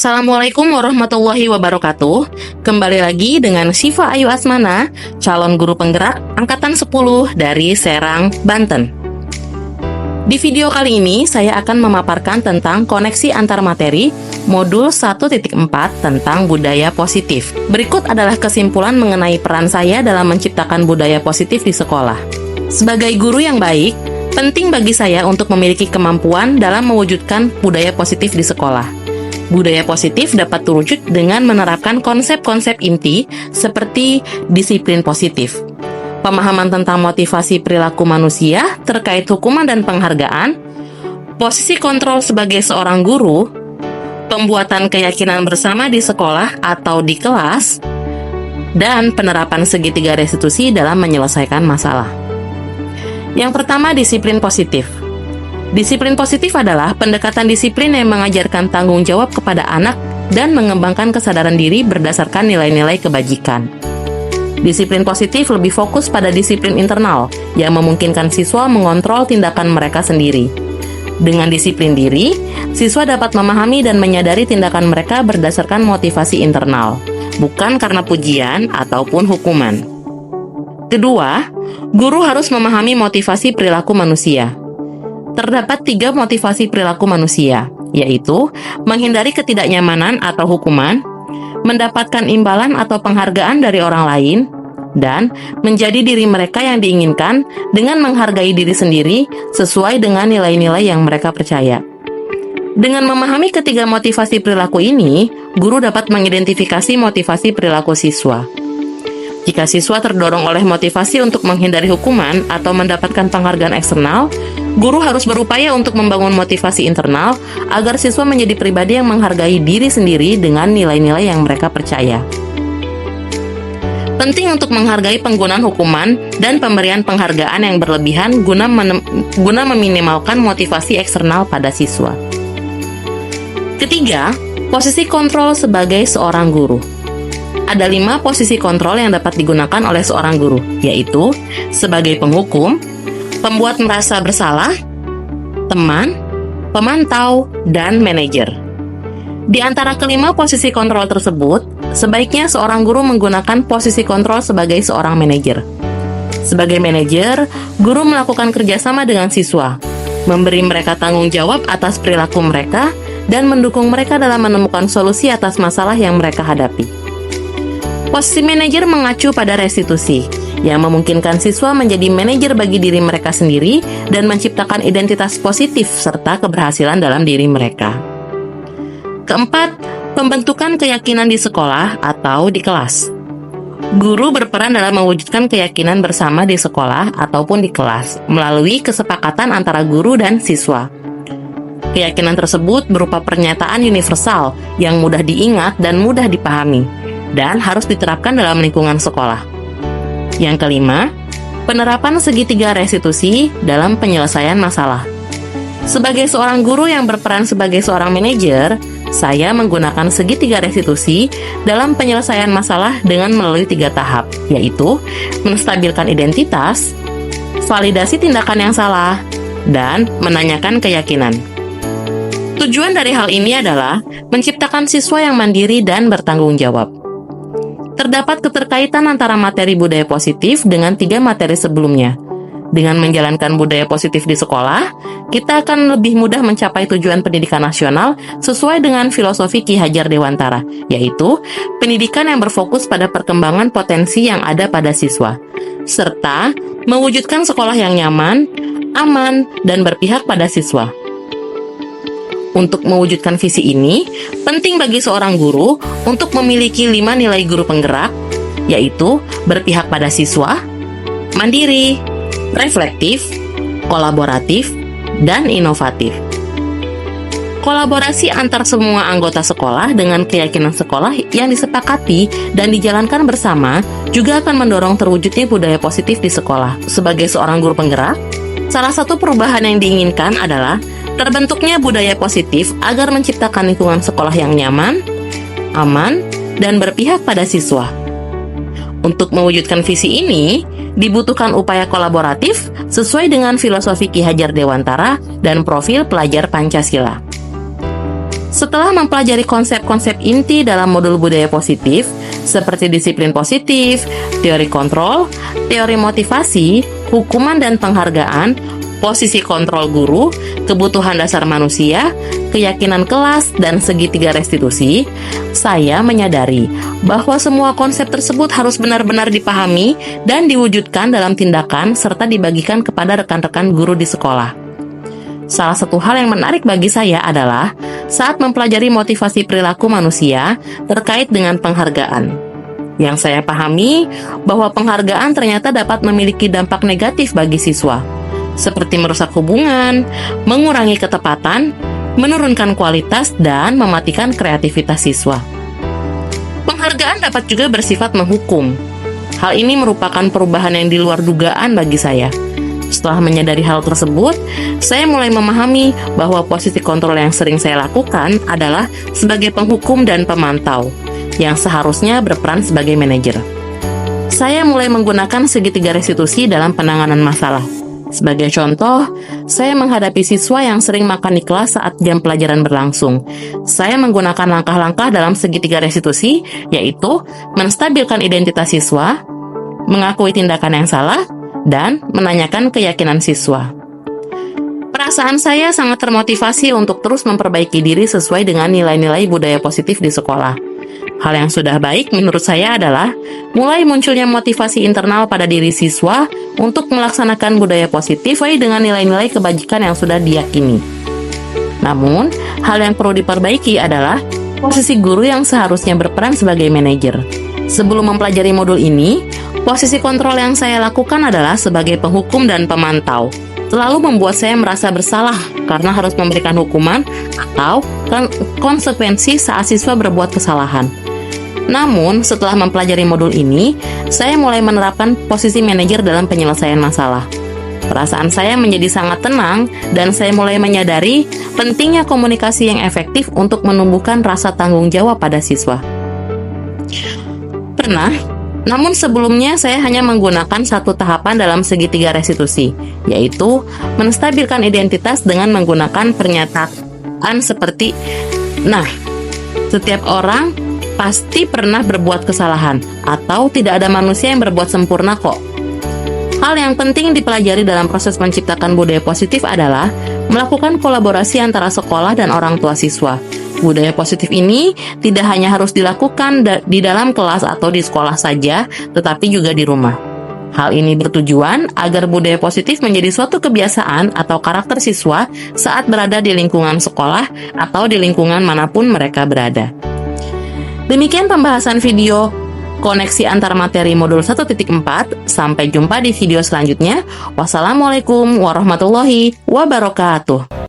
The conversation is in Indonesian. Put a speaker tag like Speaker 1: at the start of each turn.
Speaker 1: Assalamualaikum warahmatullahi wabarakatuh. Kembali lagi dengan Syifa Ayu Asmana, calon guru penggerak angkatan 10 dari Serang, Banten. Di video kali ini saya akan memaparkan tentang koneksi antar materi modul 1.4 tentang budaya positif. Berikut adalah kesimpulan mengenai peran saya dalam menciptakan budaya positif di sekolah. Sebagai guru yang baik, penting bagi saya untuk memiliki kemampuan dalam mewujudkan budaya positif di sekolah. Budaya positif dapat terwujud dengan menerapkan konsep-konsep inti seperti disiplin positif, pemahaman tentang motivasi perilaku manusia terkait hukuman dan penghargaan, posisi kontrol sebagai seorang guru, pembuatan keyakinan bersama di sekolah atau di kelas, dan penerapan segitiga restitusi dalam menyelesaikan masalah. Yang pertama, disiplin positif. Disiplin positif adalah pendekatan disiplin yang mengajarkan tanggung jawab kepada anak dan mengembangkan kesadaran diri berdasarkan nilai-nilai kebajikan. Disiplin positif lebih fokus pada disiplin internal yang memungkinkan siswa mengontrol tindakan mereka sendiri. Dengan disiplin diri, siswa dapat memahami dan menyadari tindakan mereka berdasarkan motivasi internal, bukan karena pujian ataupun hukuman. Kedua, guru harus memahami motivasi perilaku manusia. Terdapat 3 motivasi perilaku manusia, yaitu menghindari ketidaknyamanan atau hukuman, mendapatkan imbalan atau penghargaan dari orang lain, dan menjadi diri mereka yang diinginkan dengan menghargai diri sendiri sesuai dengan nilai-nilai yang mereka percaya. Dengan memahami ketiga motivasi perilaku ini, guru dapat mengidentifikasi motivasi perilaku siswa. Jika siswa terdorong oleh motivasi untuk menghindari hukuman atau mendapatkan penghargaan eksternal, guru harus berupaya untuk membangun motivasi internal agar siswa menjadi pribadi yang menghargai diri sendiri dengan nilai-nilai yang mereka percaya. Penting untuk menghargai penggunaan hukuman dan pemberian penghargaan yang berlebihan guna meminimalkan motivasi eksternal pada siswa. Ketiga, posisi kontrol sebagai seorang guru. Ada 5 posisi kontrol yang dapat digunakan oleh seorang guru, yaitu sebagai penghukum, pembuat merasa bersalah, teman, pemantau, dan manajer. Di antara kelima posisi kontrol tersebut, sebaiknya seorang guru menggunakan posisi kontrol sebagai seorang manajer. Sebagai manajer, guru melakukan kerjasama dengan siswa, memberi mereka tanggung jawab atas perilaku mereka, dan mendukung mereka dalam menemukan solusi atas masalah yang mereka hadapi. Posisi manajer mengacu pada restitusi, yang memungkinkan siswa menjadi manajer bagi diri mereka sendiri dan menciptakan identitas positif serta keberhasilan dalam diri mereka. Keempat, pembentukan keyakinan di sekolah atau di kelas. Guru berperan dalam mewujudkan keyakinan bersama di sekolah ataupun di kelas melalui kesepakatan antara guru dan siswa. Keyakinan tersebut berupa pernyataan universal yang mudah diingat dan mudah dipahami, dan harus diterapkan dalam lingkungan sekolah. Yang kelima, penerapan segitiga restitusi dalam penyelesaian masalah. Sebagai seorang guru yang berperan sebagai seorang manajer, saya menggunakan segitiga restitusi dalam penyelesaian masalah dengan melalui 3 tahap, yaitu menstabilkan identitas, validasi tindakan yang salah, dan menanyakan keyakinan. Tujuan dari hal ini adalah menciptakan siswa yang mandiri dan bertanggung jawab. Terdapat keterkaitan antara materi budaya positif dengan 3 materi sebelumnya. Dengan menjalankan budaya positif di sekolah, kita akan lebih mudah mencapai tujuan pendidikan nasional sesuai dengan filosofi Ki Hajar Dewantara, yaitu pendidikan yang berfokus pada perkembangan potensi yang ada pada siswa, serta mewujudkan sekolah yang nyaman, aman, dan berpihak pada siswa. Untuk mewujudkan visi ini, penting bagi seorang guru untuk memiliki 5 nilai guru penggerak, yaitu berpihak pada siswa, mandiri, reflektif, kolaboratif, dan inovatif. Kolaborasi antar semua anggota sekolah dengan keyakinan sekolah yang disepakati dan dijalankan bersama juga akan mendorong terwujudnya budaya positif di sekolah. Sebagai seorang guru penggerak, salah satu perubahan yang diinginkan adalah terbentuknya budaya positif agar menciptakan lingkungan sekolah yang nyaman, aman, dan berpihak pada siswa. Untuk mewujudkan visi ini, dibutuhkan upaya kolaboratif sesuai dengan filosofi Ki Hajar Dewantara dan profil pelajar Pancasila. Setelah mempelajari konsep-konsep inti dalam modul budaya positif, seperti disiplin positif, teori kontrol, teori motivasi, hukuman dan penghargaan, posisi kontrol guru, kebutuhan dasar manusia, keyakinan kelas, dan segitiga restitusi, saya menyadari bahwa semua konsep tersebut harus benar-benar dipahami dan diwujudkan dalam tindakan serta dibagikan kepada rekan-rekan guru di sekolah. Salah satu hal yang menarik bagi saya adalah saat mempelajari motivasi perilaku manusia terkait dengan penghargaan. Yang saya pahami bahwa penghargaan ternyata dapat memiliki dampak negatif bagi siswa, seperti merusak hubungan, mengurangi ketepatan, menurunkan kualitas, dan mematikan kreativitas siswa. Penghargaan dapat juga bersifat menghukum. Hal ini merupakan perubahan yang di luar dugaan bagi saya. Setelah menyadari hal tersebut, saya mulai memahami bahwa posisi kontrol yang sering saya lakukan adalah sebagai penghukum dan pemantau, yang seharusnya berperan sebagai manajer. Saya mulai menggunakan segitiga restitusi dalam penanganan masalah. Sebagai contoh, saya menghadapi siswa yang sering makan di kelas saat jam pelajaran berlangsung. Saya menggunakan langkah-langkah dalam segitiga restitusi, yaitu menstabilkan identitas siswa, mengakui tindakan yang salah, dan menanyakan keyakinan siswa. Perasaan saya sangat termotivasi untuk terus memperbaiki diri sesuai dengan nilai-nilai budaya positif di sekolah. Hal yang sudah baik menurut saya adalah mulai munculnya motivasi internal pada diri siswa untuk melaksanakan budaya positif sesuai dengan nilai-nilai kebajikan yang sudah diyakini. Namun, hal yang perlu diperbaiki adalah posisi guru yang seharusnya berperan sebagai manajer. Sebelum mempelajari modul ini, posisi kontrol yang saya lakukan adalah sebagai penghukum dan pemantau. Selalu membuat saya merasa bersalah karena harus memberikan hukuman atau konsekuensi saat siswa berbuat kesalahan. Namun, setelah mempelajari modul ini, saya mulai menerapkan posisi manajer dalam penyelesaian masalah. Perasaan saya menjadi sangat tenang dan saya mulai menyadari pentingnya komunikasi yang efektif untuk menumbuhkan rasa tanggung jawab pada siswa. Namun sebelumnya saya hanya menggunakan satu tahapan dalam segitiga restitusi, yaitu menstabilkan identitas dengan menggunakan pernyataan seperti, "Nah, setiap orang pasti pernah berbuat kesalahan, atau tidak ada manusia yang berbuat sempurna kok." Hal yang penting dipelajari dalam proses menciptakan budaya positif adalah melakukan kolaborasi antara sekolah dan orang tua siswa. Budaya positif ini tidak hanya harus dilakukan di dalam kelas atau di sekolah saja, tetapi juga di rumah. Hal ini bertujuan agar budaya positif menjadi suatu kebiasaan atau karakter siswa saat berada di lingkungan sekolah atau di lingkungan manapun mereka berada. Demikian pembahasan video koneksi antar materi modul 1.4. Sampai jumpa di video selanjutnya. Wassalamualaikum warahmatullahi wabarakatuh.